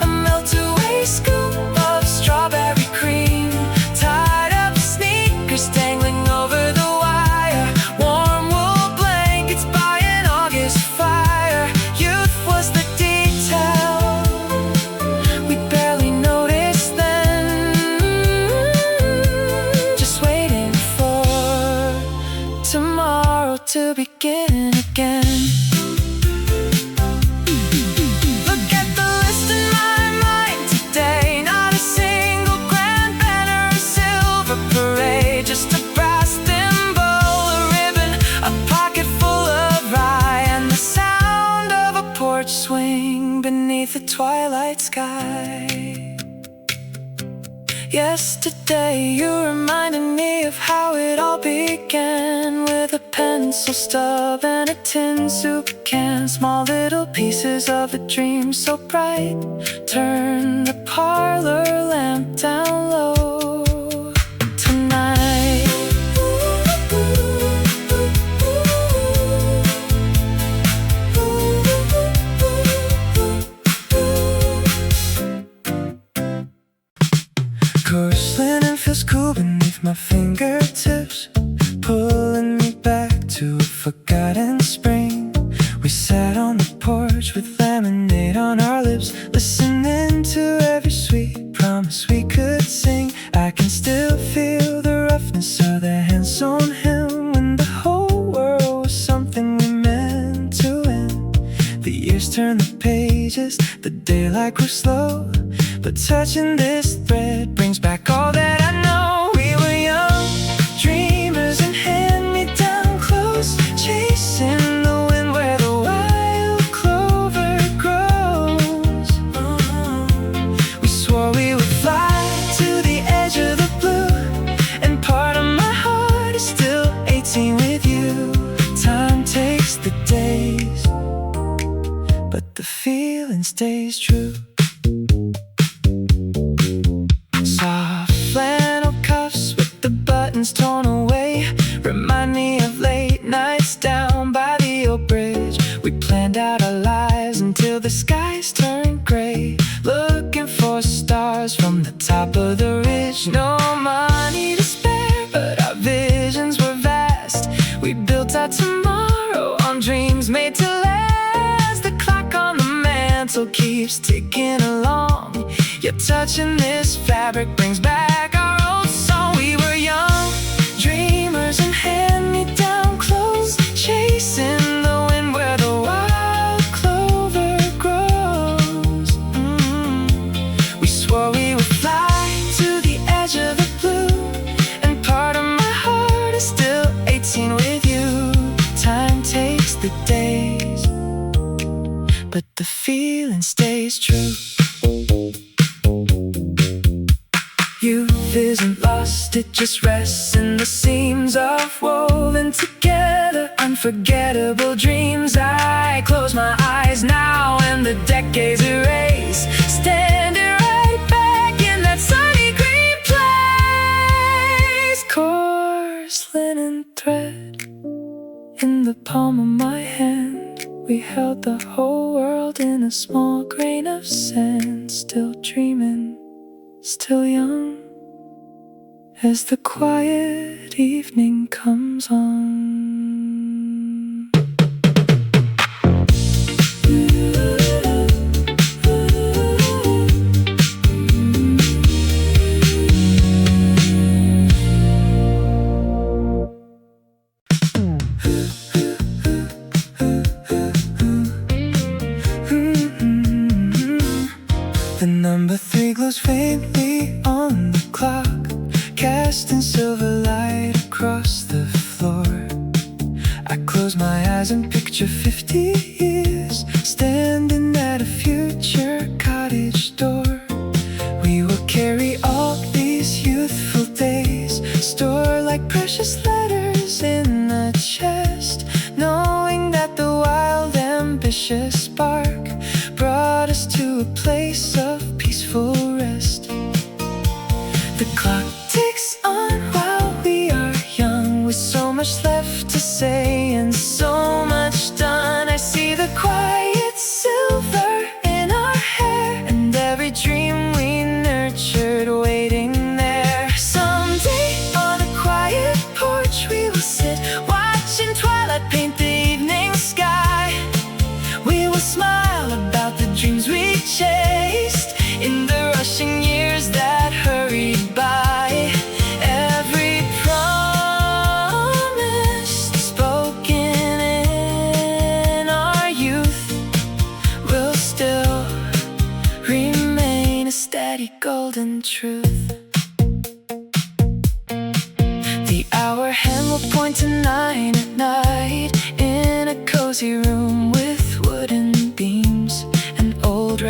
a melt-away scoop of strawberry cream, tied up sneakers dangling over the wire, warm wool blankets by an August fire. Youth was the detail we barely noticed then, just waiting for tomorrow to begin again. beneath the twilight sky. Yesterday you reminded me of how it all began, with a pencil stub and a tin soup can. Small little pieces of a dream so bright. Turn the parlor lamp down low tonight. Coarse linen feels cool beneath my fingertips, pulling me back to a forgotten spring. We sat on the porch with lemonade on our lips, listening to every sweet promise we could sing. I can still feel the roughness of the hands on him, when the whole world was something we meant to end. The years turn the pages, the daylight grew slow, but touching this thread brings back all that I know. We were young, dreamers in hand-me-down clothes, chasing the wind where the wild clover grows. We swore we would fly to the edge of the blue, and part of my heart is still 18 with you. Time takes the days, but the feeling stays true. Soft flannel cuffs with the buttons torn away remind me of late nights down by the old bridge. We planned out our lives until the skies turned gray, looking for stars from the top of the ridge. No money to spare, but our visions were vast. We built our tomorrow on dreams made to last. The clock on the mantle keeps ticking along, yet touching this fabric brings back our old song. We were young, dreamers in hand-me-down clothes, chasing the wind where the wild clover grows. We swore we would fly to the edge of the blue, and part of my heart is still 18 with you. Time takes the days, but the feeling stays true. Youth isn't lost, it just rests in the seams of woven together unforgettable dreams. I close my eyes now and the decades erase, standing right back in that sunny green place. Coarse linen thread in the palm of my hand, we held the whole world in a small grain of sand. Still dreaming, still young, as the quiet evening comes on. The number 3 glows faintly on the clock, casting silver light across the floor. I close my eyes and picture 50 years, standing at a future cottage door. We will carry all these youthful days, store like precious letters in a chest, knowing that the wild ambitious spark brought us to a place of peaceful rest. The clock ticks on while we are young, with so much left to say and so much done. I see the quiet silver in our hair, and every dream we nurtured waiting there. Someday on a quiet porch we will sit, watching twilight paint the evening sky. We will smile about the dreams we chased in the rushing years that hurried by. Every promise spoken in our youth will still remain a steady golden truth. The hour hand will point to 9 at night, in a cozy room with wooden beams and old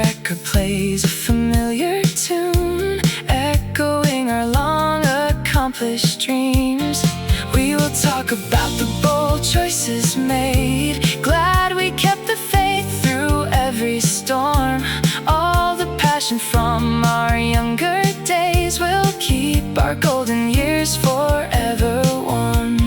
promises made. Glad we kept the faith through every storm. All the passion from our younger days will keep our golden years forever warm.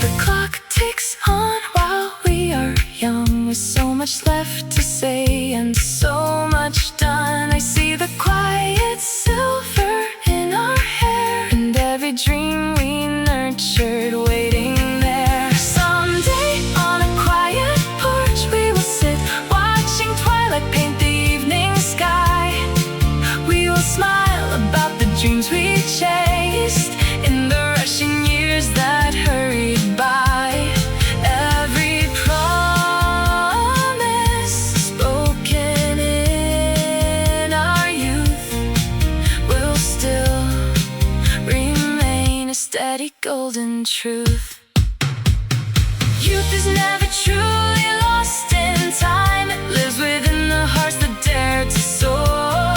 The clock ticks on while we are young, with so much left to say and so much done. I see the quiet silver in our hair and every dream we nurtured waiting there. Someday on a quiet porch we will sit, watching twilight paint the evening sky. We will smile about the dreams we chased in the rushing years that hurried by. Every promise spoken in our youth will still remain a steady golden truth. Youth is never truly lost in time. It lives within the hearts that dare to soar.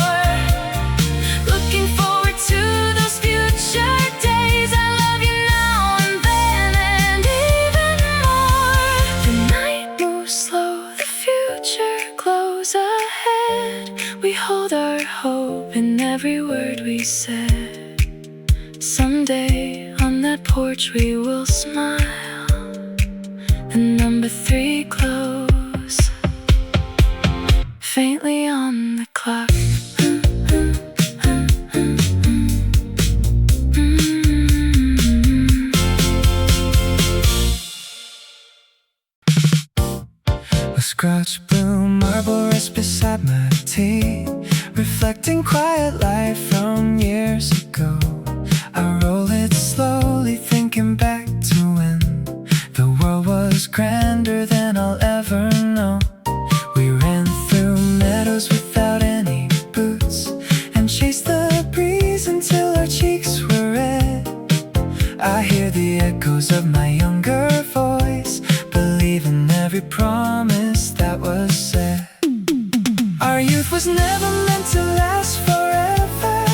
Looking forward to those future days. I love you now and then and even more. The night moves slow, the future glows ahead. We hold our hope in every word we said. Someday on that porch we will smile. The number 3 glows faintly on the clock. A scratch blue marble rests beside my tea, reflecting quiet light from years ago. I roll it slowly, thinking back to when the world was grander than I'll ever know. We ran through meadows without any boots and chased the breeze until our cheeks were red. I hear the echoes of my younger voice, believe in every promise that was said. Our youth was never meant to last forever,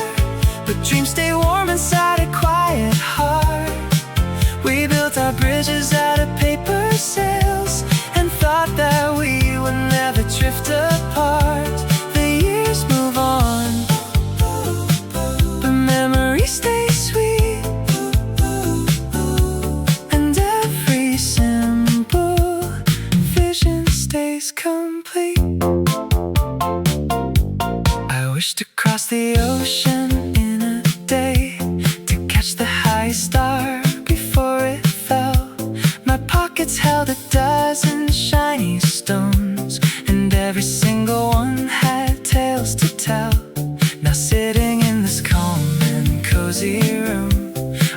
but dreams stay warm inside a quiet heart. We built our bridges out of paper sails and thought that we would never drift apart. The years move on, but memories stay sweet, and every simple vision stays complete. I wish to cross the ocean in a day to catch the highest star before it fell. My pockets held a dozen shiny stones, and every single one had tales to tell. Now sitting in this calm and cozy room,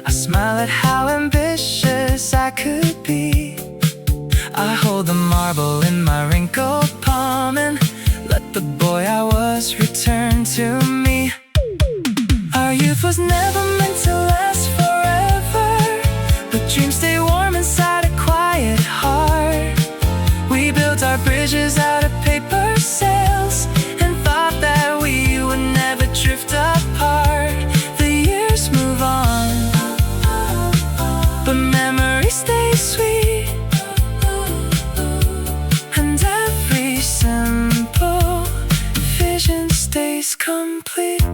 I smile at how ambitious I could be. I hold the marble in my wrinkled palm and let the boy I was return to me. Our youth was never meant to last forever, but dreams stay warm inside a quiet heart. We built our bridges out of paper sails and thought that we would never drift apart. The years move on, but memories stay sweet, and every simple vision stays complete.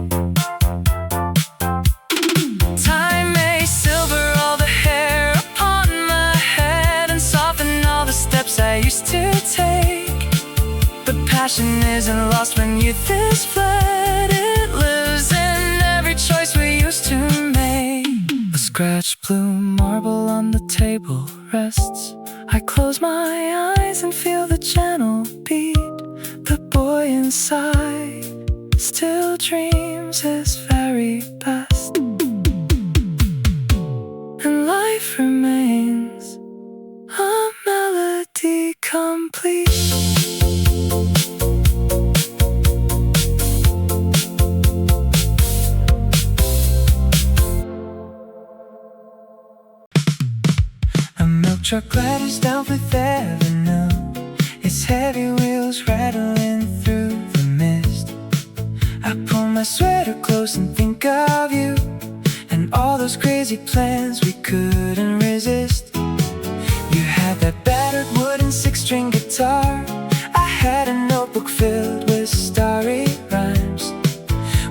Time may silver all the hair upon my head and soften all the steps I used to take, but passion isn't lost when youth is fled. It lives in every choice we used to make. A scratch blue marble on the table rests. I close my eyes and feel the gentle beat. The boy inside still dreams his very best, and life remains a melody complete. A milk truck gliders down Fifth Avenue, its heavy wheels rattling through the mist. I pull my sweater close and think of you and all those crazy plans we couldn't resist. string guitar. I had a notebook filled with starry rhymes.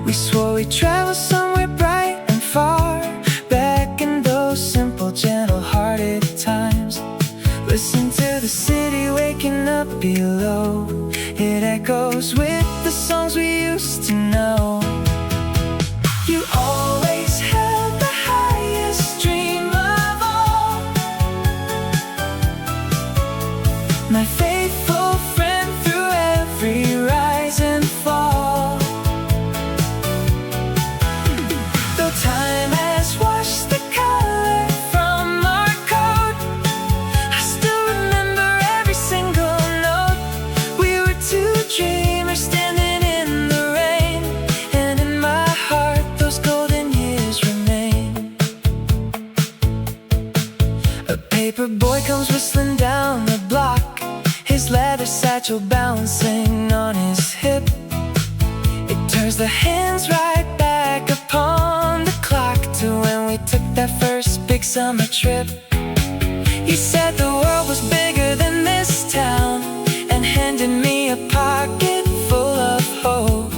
We swore we'd travel somewhere bright and far, back in those simple, gentle-hearted times. Listen to the city waking up below. It echoes with the songs we used to know. You always held the highest dream of all, my faithful friend through every rise and fall. Though time has washed the color from our code, I still remember every single note. We were two dreamers standing in the rain, and in my heart those golden years remain. A paper boy comes whistling down the block, his leather satchel balancing on his hip. It turns the hands right back upon the clock to when we took that first big summer trip. He said the world was bigger than this town, and handed me a pocket full of hope.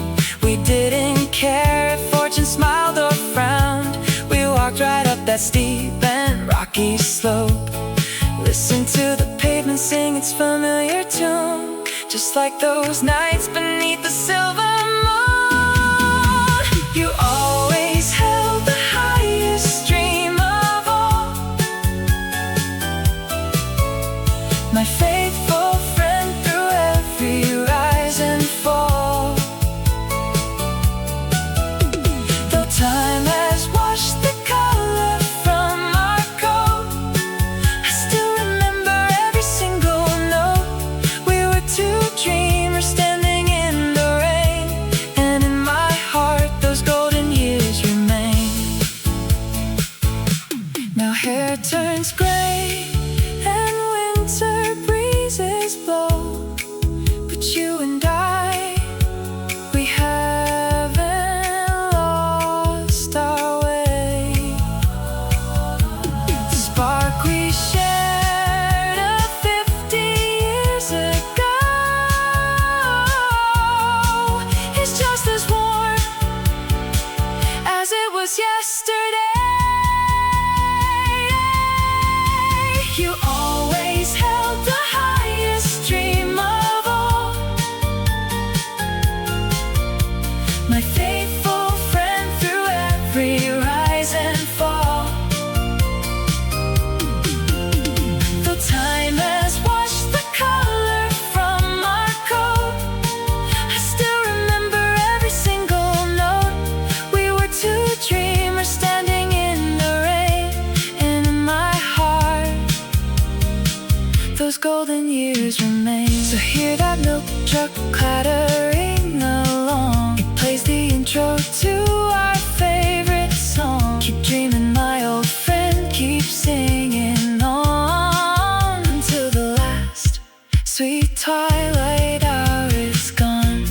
We didn't care if fortune smiled or frowned. We walked right up that steep and rocky slope. Listen to the pavement sing its familiar tune, just like those nights beneath the silver moon. You always held the highest dream of all, my faithful friend through every rise and fall. Though time has washed the color from our code, I still remember every single note. We were two dreamers standing in the rain, and in my heart those golden years remain. Now hair turns gray and winter breezes blow, but you and I, we haven't lost our way. The spark we shared 50 years ago is just as warm as it was yesterday. You always held the highest dream of all, my faithful friend through every rise and fall. Though time has washed the color from our code, I still remember every single note. We were two dreamers standing in the rain, and in my heart those golden years remain. So hear that milk truck clattering along, it plays the intro to our favorite song. Keep dreaming, my old friend, keep singing on until the last sweet twilight hour is gone.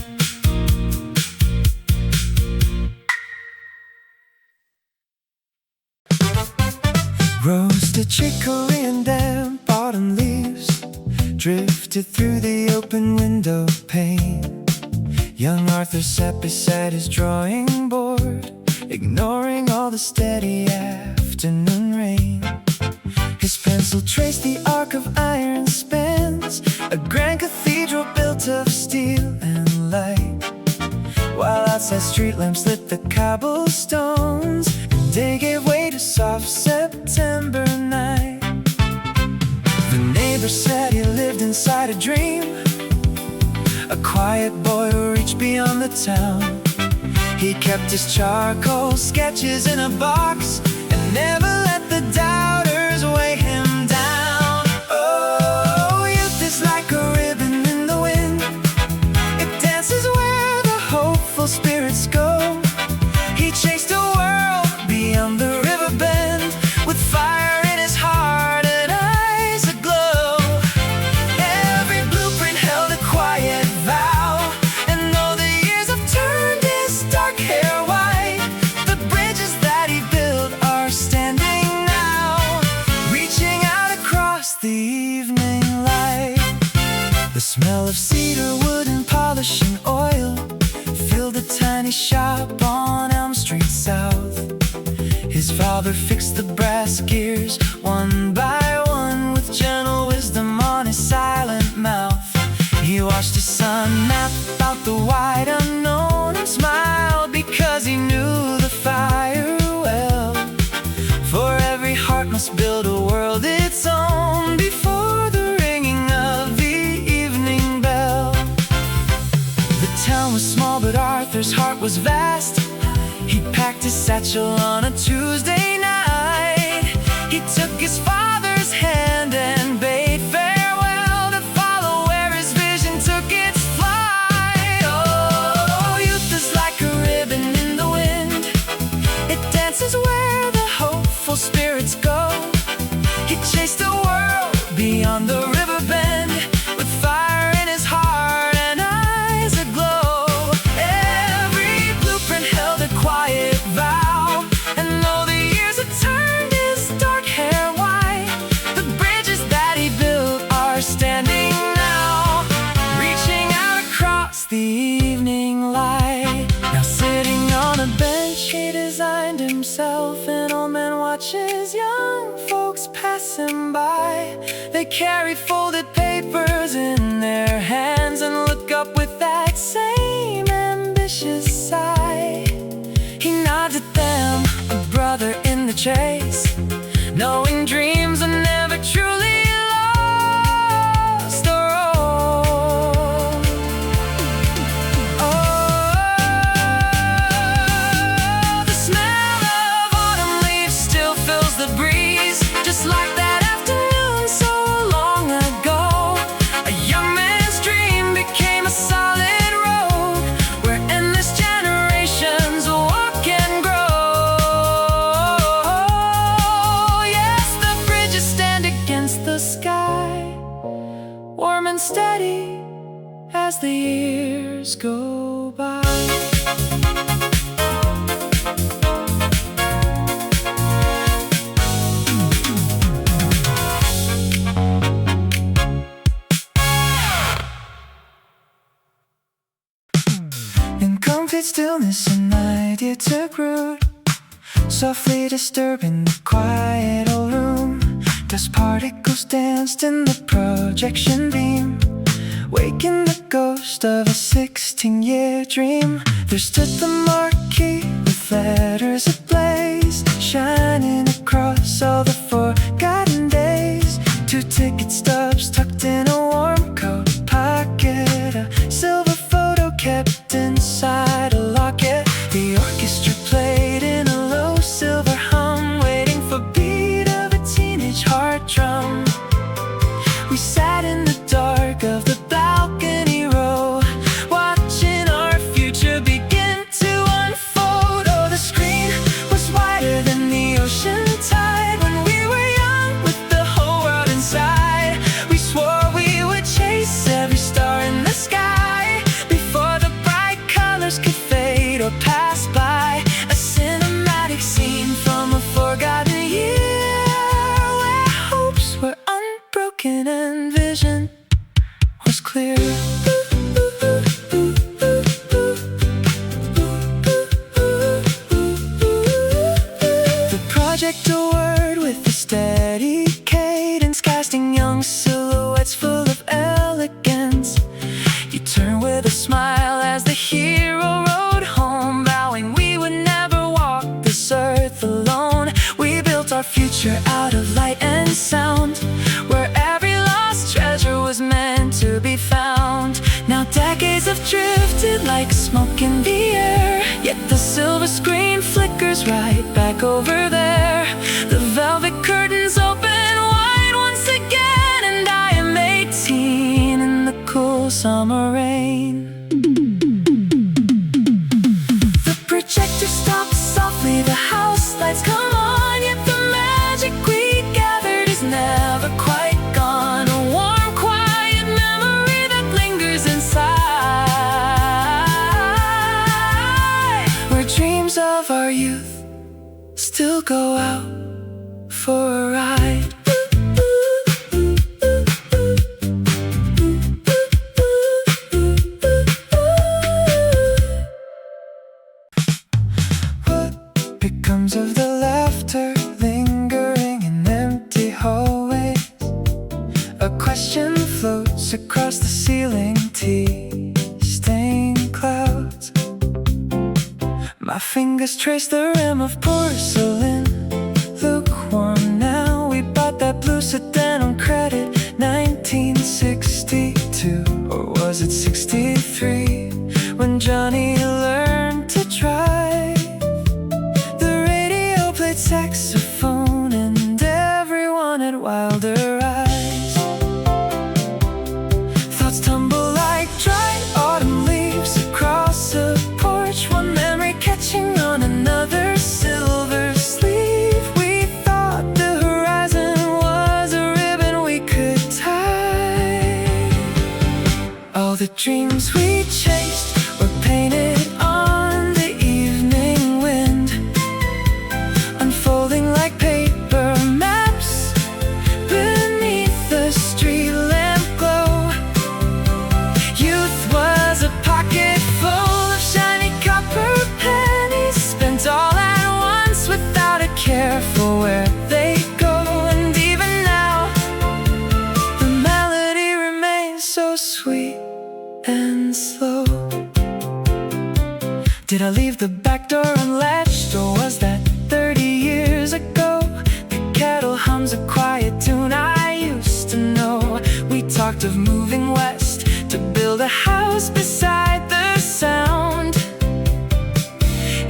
Roasted chicory and damp autumn leaves drifted through the open window pane. Young Arthur sat beside his drawing board, ignoring all the steady afternoon rain. His pencil traced the arc of iron spans, a grand cathedral built of steel and light, while outside street lamps lit the cobblestones, and day gave way to soft September night. The neighbor said he lived inside a dream, a quiet boy who reached beyond the town. He kept his charcoal sketches in a box and never let the doubters weigh him down. Oh, youth is like a ribbon in the wind, it dances where the hopeful spirits go. He chased a world beyond the river bend, with fire in his heart and eyes aglow. Every blueprint held a quiet vow, and though the years have turned his dark hair white, the bridges that he built are standing now. Smell of cedar wood and polishing oil filled a tiny shop on Elm Street South. His father fixed the brass gears one by one with gentle wisdom on his silent mouth. He watched his son map out the wide unknown and smiled because he knew the fire well. For every heart must build a world its own before the ringing of the evening bell. The town was small, but Arthur's heart was vast. He packed his satchel on a Tuesday night. He took his father's hand and bade farewell to follow where his vision took its flight. Oh, youth is like a ribbon in the wind. It dances where the hopeful spirits go. He chased the world beyond the river bend with fire in his heart and eyes aglow. Every blueprint held a quiet vow, and though the years had turned his dark hair white, the bridges that he built are standing now, reaching out across the evening light. Now sitting on a bench he designed himself, an old man watches young folks pass him by. They carry folded papers in their hands and look up with that same ambitious sigh. He nods at them, a brother in the chase, knowing dreams are never truly lost or old. Oh, the smell of autumn leaves still fills the breeze, just like that afternoon so long ago. A young man's dream became a solid road where endless generations walk and grow. Yes, the bridges stand against the sky, warm and steady as the years go by. In complete stillness an idea took root, softly disturbing the quiet old room. Dust particles danced in the projection beam, waking the ghost of a 16-year dream. There stood the marquee with letters ablaze, shining across all the forgotten days. 2 ticket stubs tucked in a warm coat pocket, a silver photo kept inside a locket. The orchestra played in a low silver hum, waiting for beat of a teenage heart drum. We sat in the dark of the balcony row, watching our future begin to unfold. Oh, the screen was wider than the ocean tide when we were young with the whole world inside. We swore we would chase every star in the sky before the bright colors could fade or pass by. A cinematic scene from a forgotten year where hopes were unbroken and vision was clear. The projector word with a steady cadence, casting young silhouettes full of elegance. You turn with a smile as the hero rode home, vowing we would never walk this earth alone. We built our future out of light and sound, where every lost treasure was meant to be found. Now decades have drifted like smoke in the air, yet the silver screen flickers right back over there. The velvet curtains open wide once again, and I am 18 in the cool summer rain. The projector stops softly, the house lights come on, yet the magic we gathered is never quite gone. A warm, quiet memory that lingers inside, where dreams of our youth still go out for a ride. question floats across the ceiling, tea-stained clouds. My fingers trace the rim of porcelain, lukewarm now. We bought that blue sedan on credit, 1962, or was it 63? When Johnny learned to drive, the radio played saxophone and everyone had wilder eyes. Thoughts tumble like dry autumn leaves across the porch, one memory catching on another silver sleeve. We thought the horizon was a ribbon we could tie. All the dreams we chased were painted on the evening wind, unfolding like paper maps beneath the street lamp glow. Youth was a pocket full of shiny copper pennies, spent all at once without a care for where they go. And even now, the melody remains so sweet and slow. Did I leave the back door unlatched, or was that 30 years ago? The kettle hums a quiet tune I used to know. We talked of moving west to build a house beside the sound.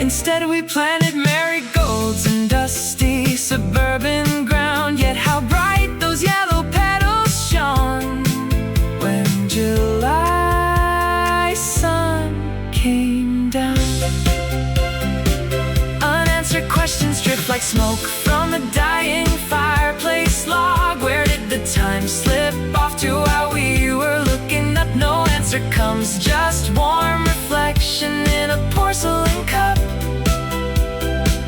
Instead we planted marigolds in dusty suburban ground. Yet how bright those yellow petals shone when July sun came down. Unanswered questions drift like smoke from a dying fireplace log. Where did the time slip off to while we were looking up? No answer comes, just warm reflection in a porcelain cup.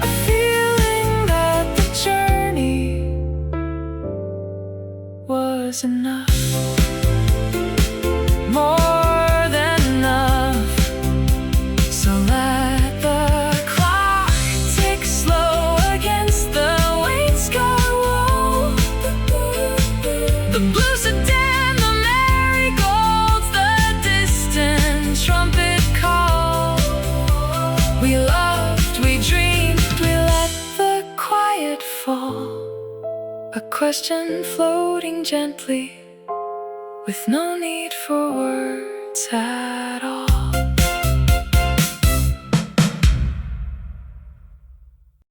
A feeling that the journey was enough, more than enough. So let the clock tick slow against the wainscot wall. The blue sedan, the marigolds, the distant trumpet call. We loved, we dreamed, we let the quiet fall. A question floating gently, with no need for words at all.